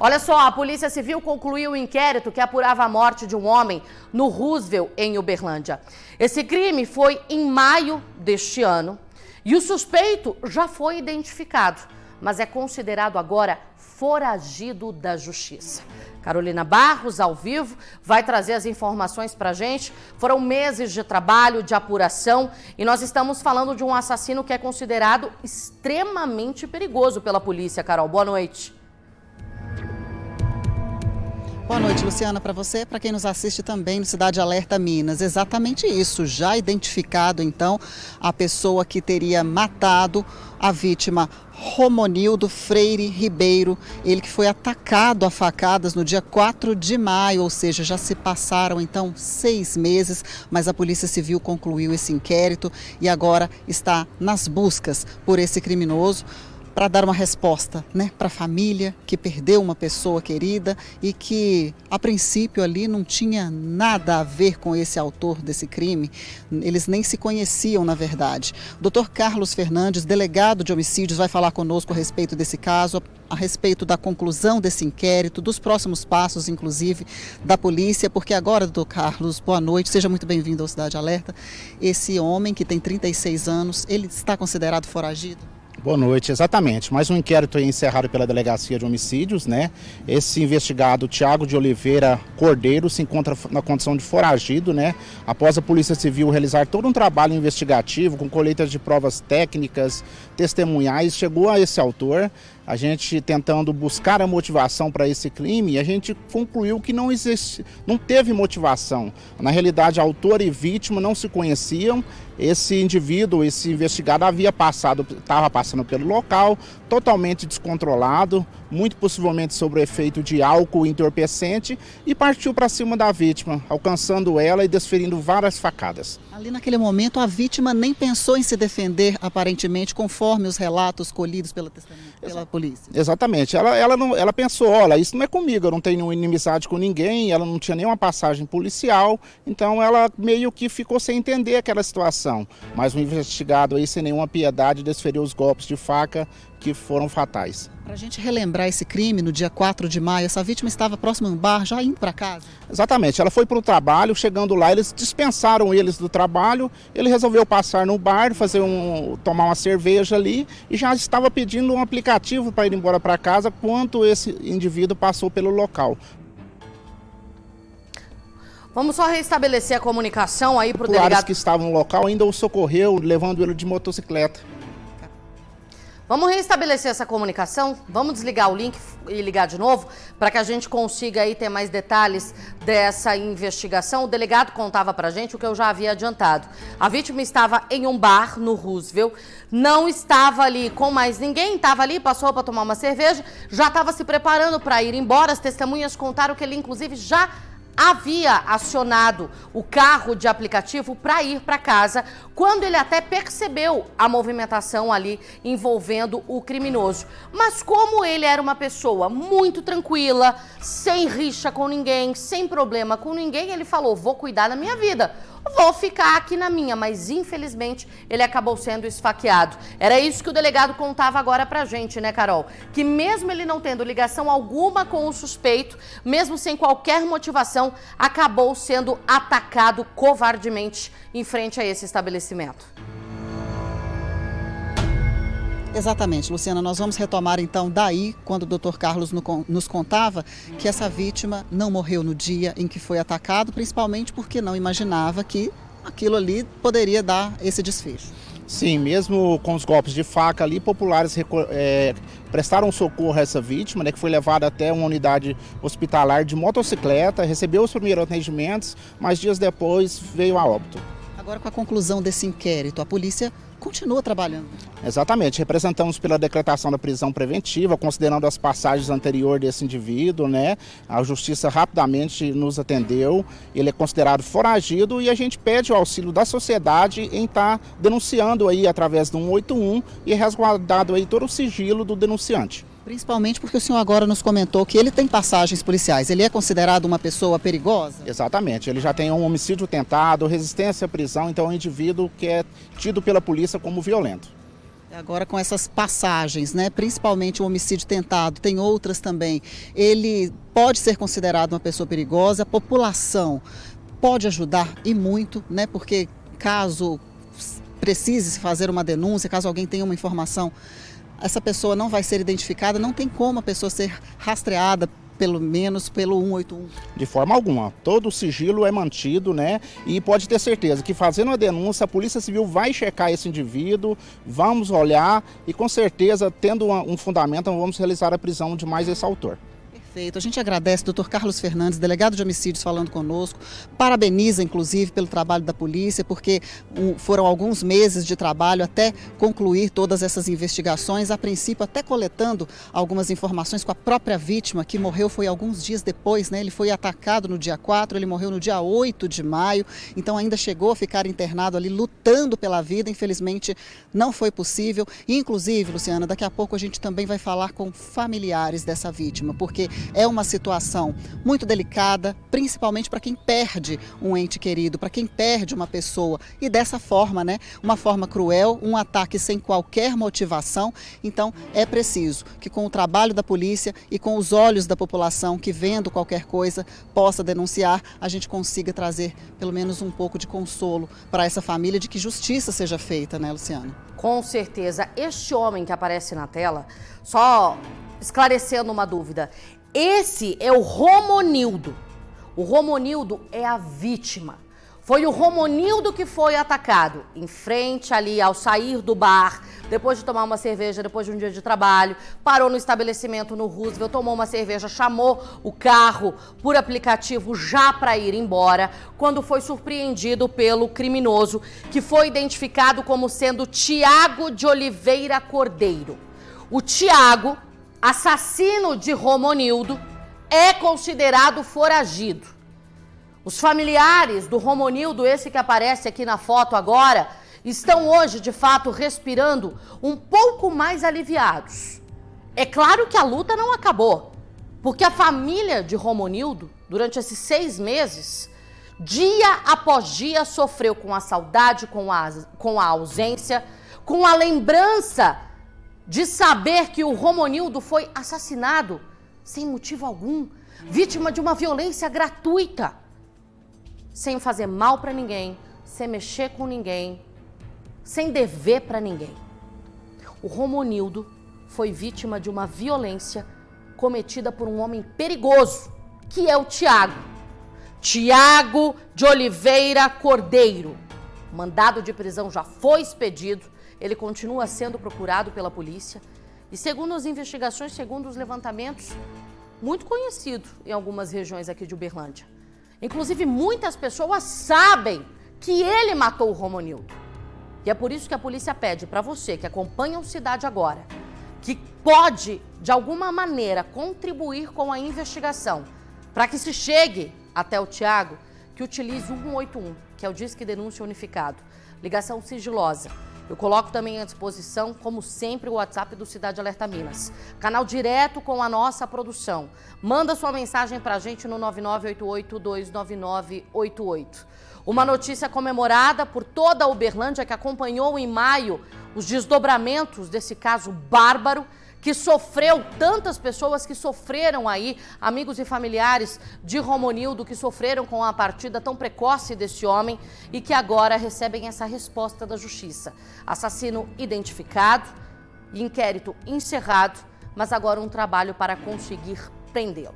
Olha só, a Polícia Civil concluiu o inquérito que apurava a morte de um homem no Roosevelt, em Uberlândia. Esse crime foi em maio deste ano e o suspeito já foi identificado, mas é considerado agora foragido da justiça. Carolina Barros, ao vivo, vai trazer as informações pra gente. Foram meses de trabalho, de apuração, e nós estamos falando de um assassino que é considerado extremamente perigoso pela polícia. Carol, boa noite. Boa noite, Luciana, para você, para quem nos assiste também no Cidade Alerta Minas. Exatamente isso, já identificado então a pessoa que teria matado a vítima, Romonildo Freire Ribeiro, ele que foi atacado a facadas no dia 4 de maio, ou seja, já se passaram então 6 meses, mas a Polícia Civil concluiu esse inquérito e agora está nas buscas por esse criminoso, para dar uma resposta, para a família que perdeu uma pessoa querida e que, a princípio, ali não tinha nada a ver com esse autor desse crime. Eles nem se conheciam, na verdade. O Dr. Carlos Fernandes, delegado de homicídios, vai falar conosco a respeito desse caso, a respeito da conclusão desse inquérito, dos próximos passos, inclusive, da polícia, porque agora, doutor Carlos, boa noite, seja muito bem-vindo ao Cidade Alerta. Esse homem, que tem 36 anos, ele está considerado foragido? Boa noite, exatamente. Mais um inquérito aí encerrado pela Delegacia de Homicídios, Esse investigado, Thiago de Oliveira Cordeiro, se encontra na condição de foragido, Após a Polícia Civil realizar todo um trabalho investigativo, com colheita de provas técnicas, testemunhais, chegou a esse autor. A gente tentando buscar a motivação para esse crime, a gente concluiu que não teve motivação. Na realidade, autor e vítima não se conheciam. Esse indivíduo, esse investigado, estava passando pelo local, totalmente descontrolado, muito possivelmente sob o efeito de álcool entorpecente, e partiu para cima da vítima, alcançando ela e desferindo várias facadas. Ali naquele momento, a vítima nem pensou em se defender, aparentemente, conforme os relatos colhidos pela polícia. Exatamente. Ela pensou, olha, isso não é comigo, eu não tenho inimizade com ninguém, ela não tinha nenhuma passagem policial, então ela meio que ficou sem entender aquela situação. Mas o investigado aí, sem nenhuma piedade, desferiu os golpes de faca que foram fatais. Para a gente relembrar esse crime, no dia 4 de maio, essa vítima estava próxima a um bar, já indo para casa? Exatamente, ela foi para o trabalho, chegando lá, eles dispensaram eles do trabalho, ele resolveu passar no bar, tomar uma cerveja ali, e já estava pedindo um aplicativo para ir embora para casa, quando esse indivíduo passou pelo local. Vamos só restabelecer a comunicação aí para o delegado. delegado Que estavam no local ainda o socorreu, levando ele de motocicleta. Vamos restabelecer essa comunicação, vamos desligar o link e ligar de novo, para que a gente consiga aí ter mais detalhes dessa investigação. O delegado contava pra gente o que eu já havia adiantado. A vítima estava em um bar no Roosevelt, não estava ali com mais ninguém, estava ali, passou para tomar uma cerveja, já estava se preparando para ir embora. As testemunhas contaram que ele, inclusive, já havia acionado o carro de aplicativo para ir para casa, quando ele até percebeu a movimentação ali envolvendo o criminoso. Mas como ele era uma pessoa muito tranquila, sem rixa com ninguém, sem problema com ninguém, ele falou, vou cuidar da minha vida, vou ficar aqui na minha, mas infelizmente ele acabou sendo esfaqueado. Era isso que o delegado contava agora pra gente, Carol? Que mesmo ele não tendo ligação alguma com o suspeito, mesmo sem qualquer motivação, acabou sendo atacado covardemente em frente a esse estabelecimento. Exatamente, Luciana, nós vamos retomar então daí, quando o Dr. Carlos nos contava que essa vítima não morreu no dia em que foi atacado, principalmente porque não imaginava que aquilo ali poderia dar esse desfecho. Sim, mesmo com os golpes de faca ali, populares prestaram socorro a essa vítima, que foi levada até uma unidade hospitalar de motocicleta, recebeu os primeiros atendimentos, mas dias depois veio a óbito. Agora, com a conclusão desse inquérito, a polícia continua trabalhando. Exatamente, representamos pela decretação da prisão preventiva, considerando as passagens anteriores desse indivíduo, A justiça rapidamente nos atendeu, ele é considerado foragido e a gente pede o auxílio da sociedade em estar denunciando aí através do 181 e resguardado aí todo o sigilo do denunciante. Principalmente porque o senhor agora nos comentou que ele tem passagens policiais. Ele é considerado uma pessoa perigosa? Exatamente. Ele já tem um homicídio tentado, resistência à prisão, então é um indivíduo que é tido pela polícia como violento. Agora com essas passagens, né, principalmente o homicídio tentado, tem outras também, ele pode ser considerado uma pessoa perigosa, a população pode ajudar e muito, né, porque caso precise fazer uma denúncia, caso alguém tenha uma informação, essa pessoa não vai ser identificada, não tem como a pessoa ser rastreada, pelo menos pelo 181. De forma alguma. Todo o sigilo é mantido, né? E pode ter certeza que fazendo a denúncia, a Polícia Civil vai checar esse indivíduo, vamos olhar e com certeza, tendo um fundamento, vamos realizar a prisão de mais esse autor. Perfeito. A gente agradece o Dr. Carlos Fernandes, delegado de homicídios, falando conosco. Parabeniza, inclusive, pelo trabalho da polícia, porque foram alguns meses de trabalho até concluir todas essas investigações, a princípio até coletando algumas informações com a própria vítima, que morreu foi alguns dias depois, né? Ele foi atacado no dia 4, ele morreu no dia 8 de maio, então ainda chegou a ficar internado ali, lutando pela vida. Infelizmente, não foi possível. E, inclusive, Luciana, daqui a pouco a gente também vai falar com familiares dessa vítima, porque é uma situação muito delicada, principalmente para quem perde um ente querido, para quem perde uma pessoa. E dessa forma, né? Uma forma cruel, um ataque sem qualquer motivação. Então, é preciso que com o trabalho da polícia e com os olhos da população que vendo qualquer coisa possa denunciar, a gente consiga trazer pelo menos um pouco de consolo para essa família, de que justiça seja feita, né, Luciana? Com certeza. Este homem que aparece na tela, só esclarecendo uma dúvida, esse é o Romonildo. O Romonildo é a vítima. Foi o Romonildo que foi atacado em frente ali ao sair do bar, depois de tomar uma cerveja, depois de um dia de trabalho, parou no estabelecimento no Roosevelt, tomou uma cerveja, chamou o carro por aplicativo já para ir embora, quando foi surpreendido pelo criminoso, que foi identificado como sendo Tiago de Oliveira Cordeiro. O Tiago, assassino de Romonildo, é considerado foragido. Os familiares do Romonildo, esse que aparece aqui na foto agora, estão hoje, de fato, respirando um pouco mais aliviados. É claro que a luta não acabou, porque a família de Romonildo, durante esses 6 meses, dia após dia, sofreu com a saudade, com a ausência, com a lembrança de saber que o Romonildo foi assassinado sem motivo algum, vítima de uma violência gratuita, sem fazer mal para ninguém, sem mexer com ninguém, sem dever para ninguém. O Romonildo foi vítima de uma violência cometida por um homem perigoso, que é o Tiago. Tiago de Oliveira Cordeiro. O mandado de prisão já foi expedido, ele continua sendo procurado pela polícia e, segundo as investigações, segundo os levantamentos, muito conhecido em algumas regiões aqui de Uberlândia. Inclusive, muitas pessoas sabem que ele matou o Romonildo. E é por isso que a polícia pede para você que acompanha o Cidade Agora, que pode, de alguma maneira, contribuir com a investigação, para que se chegue até o Tiago, que utilize o 181, que é o Disque Denúncia Unificado. Ligação sigilosa. Eu coloco também à disposição, como sempre, o WhatsApp do Cidade Alerta Minas. Canal direto com a nossa produção. Manda sua mensagem pra gente no 9988-29988. Uma notícia comemorada por toda a Uberlândia, que acompanhou em maio os desdobramentos desse caso bárbaro, que sofreu, tantas pessoas que sofreram aí, amigos e familiares de Romonildo, que sofreram com a partida tão precoce desse homem e que agora recebem essa resposta da justiça. Assassino identificado, inquérito encerrado, mas agora um trabalho para conseguir prendê-lo.